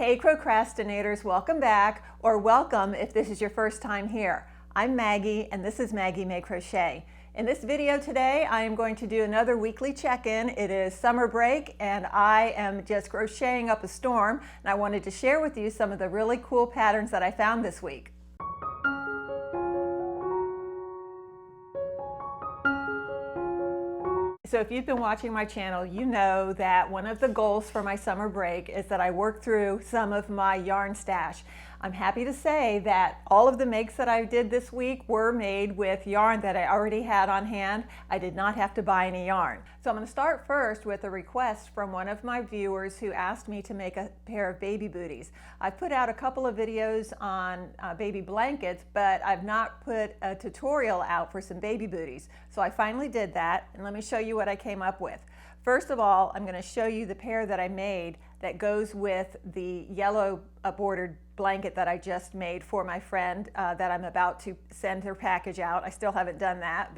Hey Crocrastinators, welcome back, or welcome if this is your first time here. I'm Maggie and this is Maggie May Crochet. In this video today I am going to do another weekly check-in. It is summer break and I am just crocheting up a storm, and I wanted to share with you some of the really cool patterns that I found this week. So if you've been watching my channel, you know that one of the goals for my summer break is that I work through some of my yarn stash. I'm happy to say that all of the makes that I did this week were made with yarn that I already had on hand. I did not have to buy any yarn. So I'm going to start first with a request from one of my viewers who asked me to make a pair of baby booties. I've put out a couple of videos on baby blankets, but I've not put a tutorial out for some baby booties. So I finally did that, and let me show you what I came up with. First of all, I'm going to show you the pair that I made that goes with the yellow bordered blanket that I just made for my friend that I'm about to send her package out. I still haven't done that,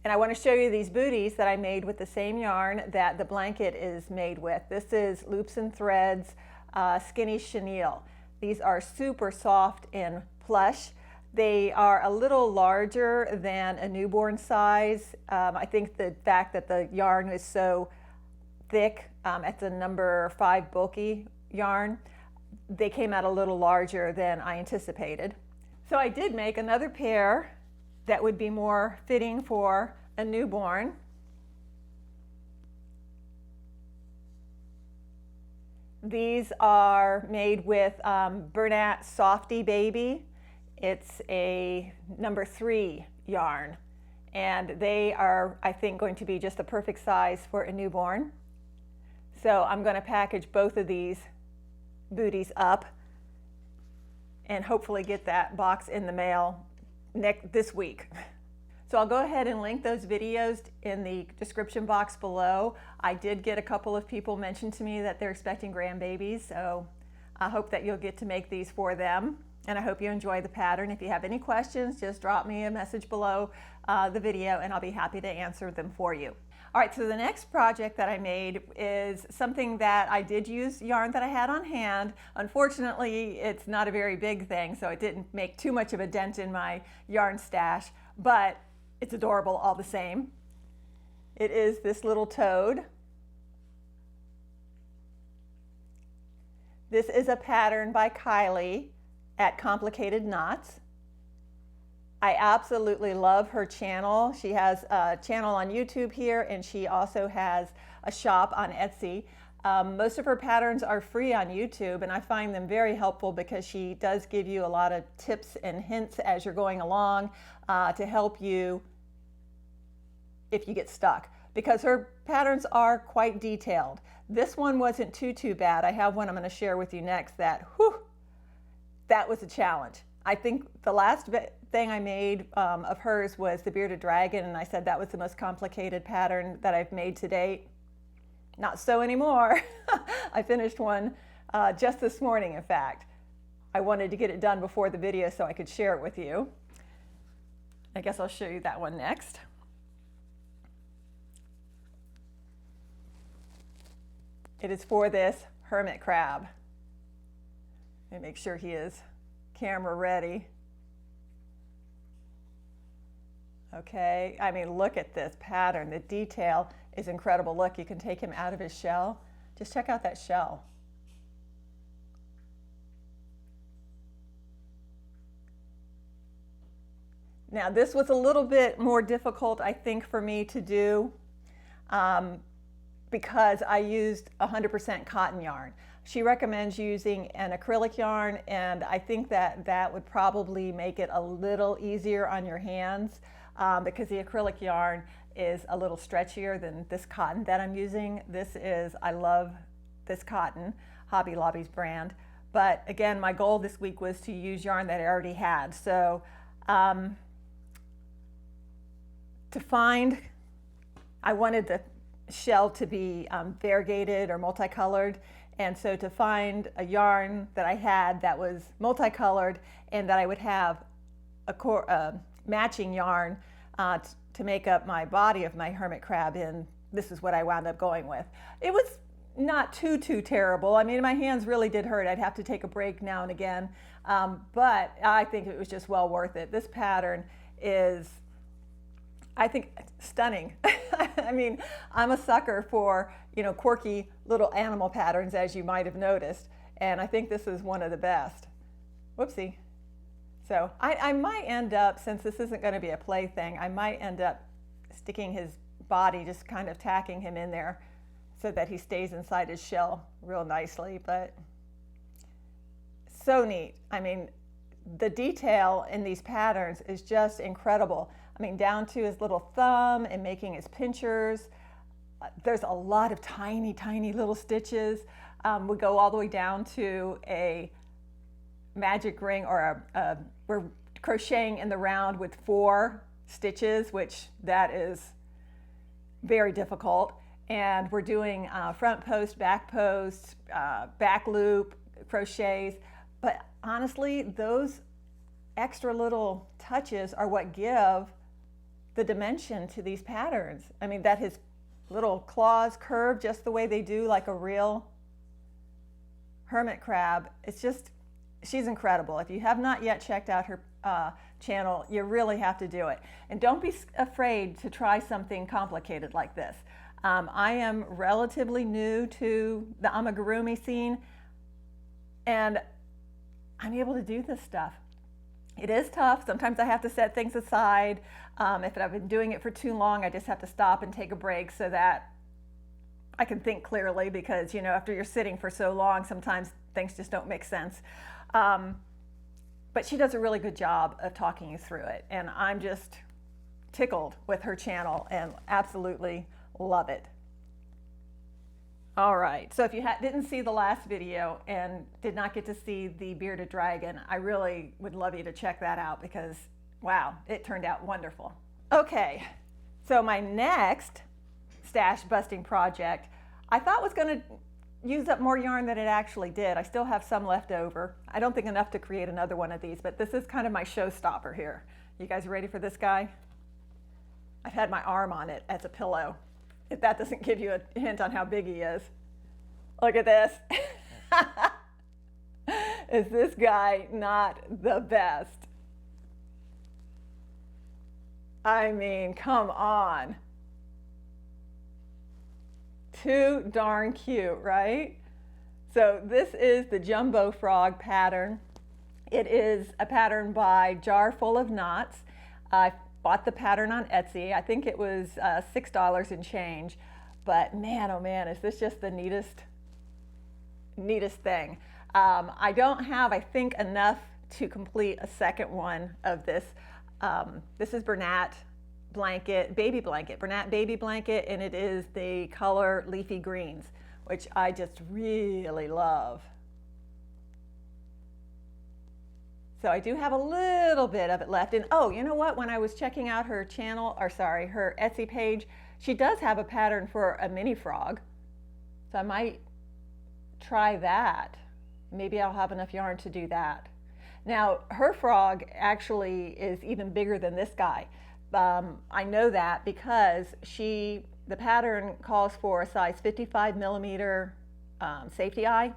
and I want to show you these booties that I made with the same yarn that the blanket is made with. This is Loops and Threads Skinny Chenille. These are super soft and plush. They are a little larger than a newborn size. I think the fact that the yarn is so thick, at the number 5 bulky yarn, they came out a little larger than I anticipated. So I did make another pair that would be more fitting for a newborn. These are made with Bernat Softy Baby. It's a number 3 yarn, and they are, I think, going to be just the perfect size for a newborn. So I'm going to package both of these booties up and hopefully get that box in the mail this week. So I'll go ahead and link those videos in the description box below. I did get a couple of people mention to me that they're expecting grandbabies, so I hope that you'll get to make these for them. And I hope you enjoy the pattern. If you have any questions, just drop me a message below the video and I'll be happy to answer them for you. All right, so the next project that I made is something that I did use yarn that I had on hand. Unfortunately, it's not a very big thing, so it didn't make too much of a dent in my yarn stash, but it's adorable all the same. It is this little toad. This is a pattern by Kylie at Complicated Knots. I absolutely love her channel. She has a channel on YouTube here, and she also has a shop on Etsy. Most of her patterns are free on YouTube, and I find them very helpful because she does give you a lot of tips and hints as you're going along to help you if you get stuck, because her patterns are quite detailed. This one wasn't too bad. I have one I'm going to share with you next that, that was a challenge. I think the last thing I made of hers was the Bearded Dragon, and I said that was the most complicated pattern that I've made to date. Not so anymore. I finished one just this morning, in fact. I wanted to get it done before the video so I could share it with you. I guess I'll show you that one next. It is for this Hermit Crab. Let me make sure he is camera ready. Okay, I mean, look at this pattern. The detail is incredible. Look, you can take him out of his shell. Just check out that shell. Now, this was a little bit more difficult, I think, for me to do because I used 100% cotton yarn. She recommends using an acrylic yarn, and I think that that would probably make it a little easier on your hands because the acrylic yarn is a little stretchier than this cotton that I'm using. I love this cotton, Hobby Lobby's brand. But again, my goal this week was to use yarn that I already had. So I wanted the shell to be variegated or multicolored, and so to find a yarn that I had that was multicolored and that I would have a matching yarn to make up my body of my Hermit Crab in, this is what I wound up going with. It was not too terrible. I mean, my hands really did hurt. I'd have to take a break now and again, but I think it was just well worth it. This pattern is, I think, stunning. I mean, I'm a sucker for, you know, quirky little animal patterns, as you might have noticed, and I think this is one of the best. Whoopsie. So I might end up, since this isn't going to be a play thing, I might end up sticking his body, just kind of tacking him in there so that he stays inside his shell real nicely. But so neat. I mean, the detail in these patterns is just incredible. I mean, down to his little thumb and making his pinchers. There's a lot of tiny little stitches. We go all the way down to a magic ring, or we're crocheting in the round with 4 stitches, which that is very difficult. And we're doing front post, back loop crochets. But honestly, those extra little touches are what give the dimension to these patterns. I mean, that his little claws curve just the way they do, like a real hermit crab. It's just, she's incredible. If you have not yet checked out her channel, you really have to do it. And don't be afraid to try something complicated like this. I am relatively new to the amigurumi scene, and I'm able to do this stuff. It is tough. Sometimes I have to set things aside. If I've been doing it for too long, I just have to stop and take a break so that I can think clearly, because, you know, after you're sitting for so long, sometimes things just don't make sense. But she does a really good job of talking you through it, and I'm just tickled with her channel and absolutely love it. All right, so if you didn't see the last video and did not get to see the bearded dragon, I really would love you to check that out, because wow, it turned out wonderful. Okay, so my next stash busting project I thought was going to use up more yarn than it actually did. I still have some left over. I don't think enough to create another one of these, but this is kind of my showstopper here. You guys ready for this guy? I've had my arm on it as a pillow, if that doesn't give you a hint on how big he is. Look at this. Is this guy not the best? I mean, come on. Too darn cute, right? So this is the Jumbo Frog pattern. It is a pattern by Jar Full of Knots. I bought the pattern on Etsy. I think it was $6 and change. But man, oh man, is this just the neatest thing. I don't have, I think, enough to complete a second one of this. This is Bernat blanket, baby blanket, Bernat baby blanket, and it is the color leafy greens, which I just really love. So I do have a little bit of it left. And oh, you know what? When I was checking out her channel, or sorry, her Etsy page, she does have a pattern for a mini frog. So I might try that. Maybe I'll have enough yarn to do that. Now, her frog actually is even bigger than this guy. I know that because the pattern calls for a size 55 millimeter safety eye.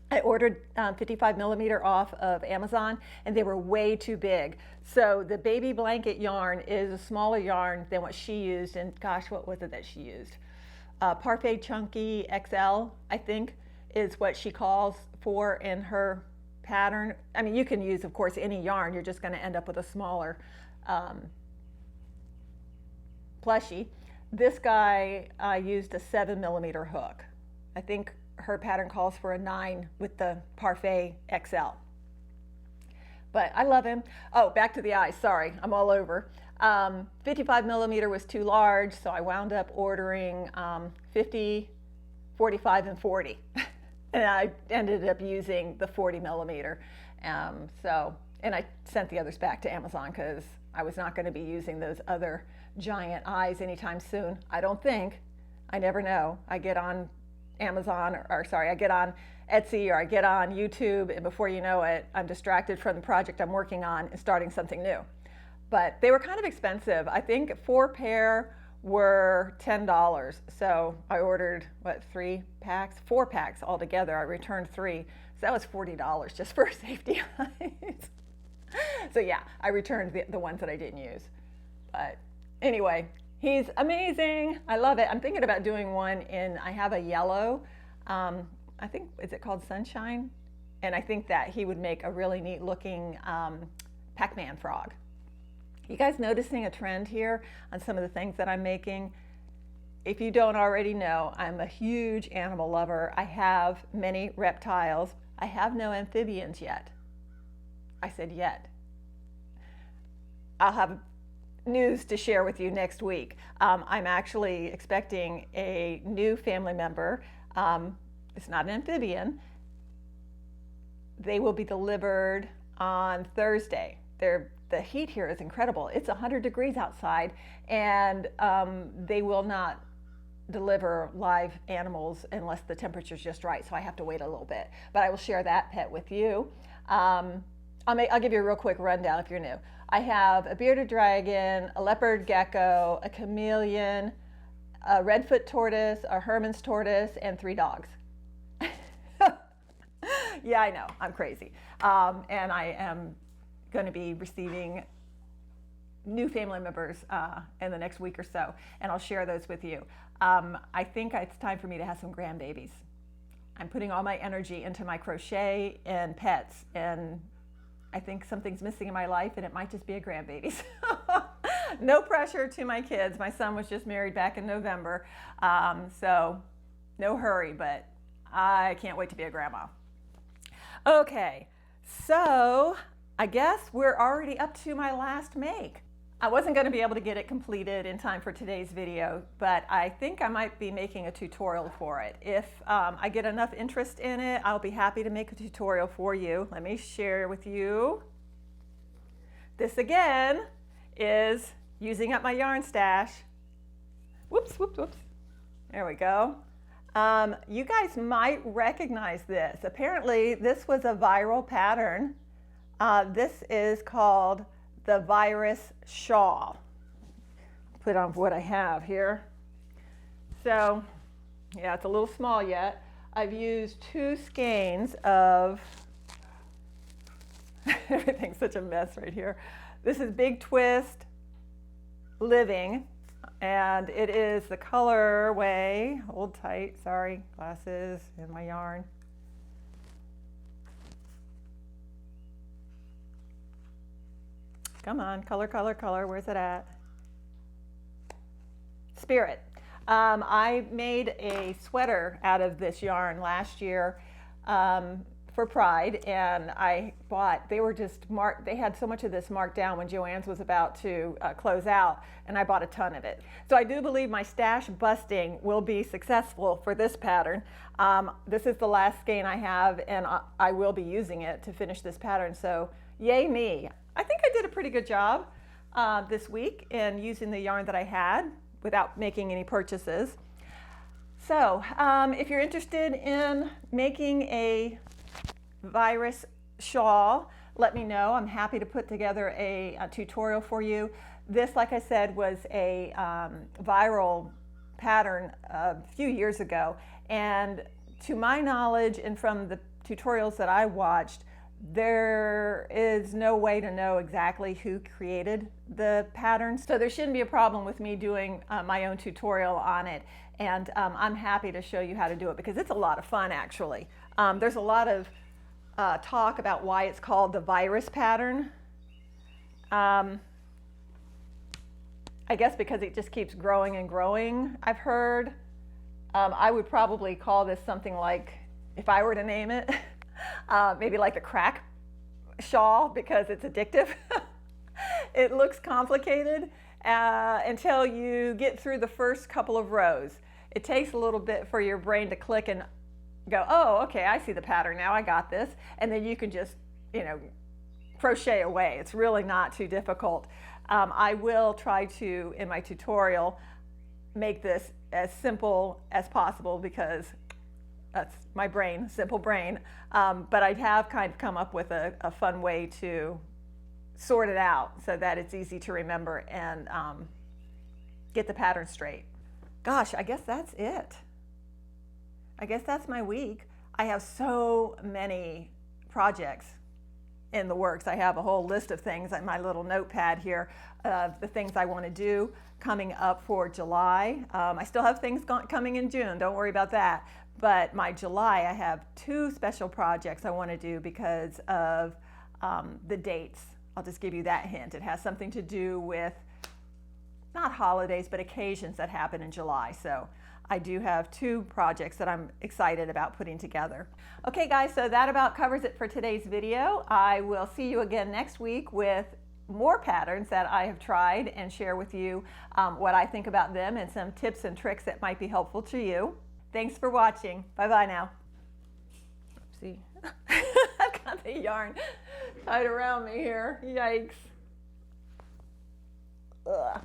I ordered 55 millimeter off of Amazon, and they were way too big. So the baby blanket yarn is a smaller yarn than what she used, and gosh, what was it that she used? Parfait Chunky XL, I think, is what she calls for in her pattern. I mean, you can use, of course, any yarn. You're just going to end up with a smaller plushie. This guy used a 7 millimeter hook. I think her pattern calls for a 9 with the Parfait XL. But I love him. Oh, back to the eyes. Sorry, I'm all over. 55 millimeter was too large, so I wound up ordering 50, 45, and 40. And I ended up using the 40 millimeter. And I sent the others back to Amazon because I was not going to be using those other giant eyes anytime soon. I don't think. I never know. I get on Amazon, I get on Etsy, or I get on YouTube, and before you know it, I'm distracted from the project I'm working on and starting something new. But they were kind of expensive. I think 4 pair were $10. So I ordered, what, 4 packs altogether. I returned 3. So that was $40 just for safety eyes. So yeah, I returned the ones that I didn't use. But anyway, he's amazing. I love it. I'm thinking about doing one I have a yellow, I think, is it called Sunshine? And I think that he would make a really neat looking Pac-Man frog. You guys noticing a trend here on some of the things that I'm making? If you don't already know, I'm a huge animal lover. I have many reptiles. I have no amphibians yet. I said yet. I'll have news to share with you next week. I'm actually expecting a new family member. It's not an amphibian. They will be delivered on Thursday. The heat here is incredible. It's 100 degrees outside, and they will not deliver live animals unless the temperature's just right, so I have to wait a little bit. But I will share that pet with you. I'll give you a real quick rundown if you're new. I have a bearded dragon, a leopard gecko, a chameleon, a redfoot tortoise, a Herman's tortoise, and 3 dogs. Yeah, I know, I'm crazy. And I am going to be receiving new family members in the next week or so, and I'll share those with you. I think it's time for me to have some grandbabies. I'm putting all my energy into my crochet and pets, and I think something's missing in my life, and it might just be a grandbaby. No pressure to my kids. My son was just married back in November, so no hurry, but I can't wait to be a grandma. Okay, so I guess we're already up to my last make. I wasn't going to be able to get it completed in time for today's video, but I think I might be making a tutorial for it. If I get enough interest in it, I'll be happy to make a tutorial for you. Let me share with you. This again is using up my yarn stash. Whoops, whoops, whoops. There we go. You guys might recognize this. Apparently, this was a viral pattern. This is called the Virus Shawl. Put on what I have here. So, yeah, it's a little small yet. I've used 2 skeins of, everything's such a mess right here. This is Big Twist Living, and it is the colorway, hold tight, sorry, glasses and my yarn. Come on, color, color, color, where's it at? Spirit. I made a sweater out of this yarn last year for Pride, and they were just marked, they had so much of this marked down when Joann's was about to close out, and I bought a ton of it. So I do believe my stash busting will be successful for this pattern. This is the last skein I have, and I will be using it to finish this pattern, so yay me. I think I did a pretty good job this week in using the yarn that I had without making any purchases. So if you're interested in making a virus shawl, let me know. I'm happy to put together a tutorial for you. This, like I said, was a viral pattern a few years ago, and to my knowledge and from the tutorials that I watched, there is no way to know exactly who created the pattern, so there shouldn't be a problem with me doing my own tutorial on it, and I'm happy to show you how to do it because it's a lot of fun actually. There's a lot of talk about why it's called the virus pattern. I guess because it just keeps growing and growing, I've heard. I would probably call this something like, if I were to name it, maybe like the crack shawl because it's addictive. It looks complicated until you get through the first couple of rows. It takes a little bit for your brain to click and go, oh, okay, I see the pattern now, I got this. And then you can just, crochet away. It's really not too difficult. I will try to, in my tutorial, make this as simple as possible because that's my brain, simple brain. But I have kind of come up with a fun way to sort it out so that it's easy to remember and get the pattern straight. Gosh, I guess that's it. I guess that's my week. I have so many projects in the works. I have a whole list of things on my little notepad here of the things I want to do coming up for July. I still have things coming in June, don't worry about that. But my July, I have 2 special projects I want to do because of the dates. I'll just give you that hint. It has something to do with not holidays, but occasions that happen in July. So I do have 2 projects that I'm excited about putting together. Okay guys, so that about covers it for today's video. I will see you again next week with more patterns that I have tried and share with you what I think about them and some tips and tricks that might be helpful to you. Thanks for watching. Bye-bye now. See, I've got the yarn tied around me here. Yikes. Ugh.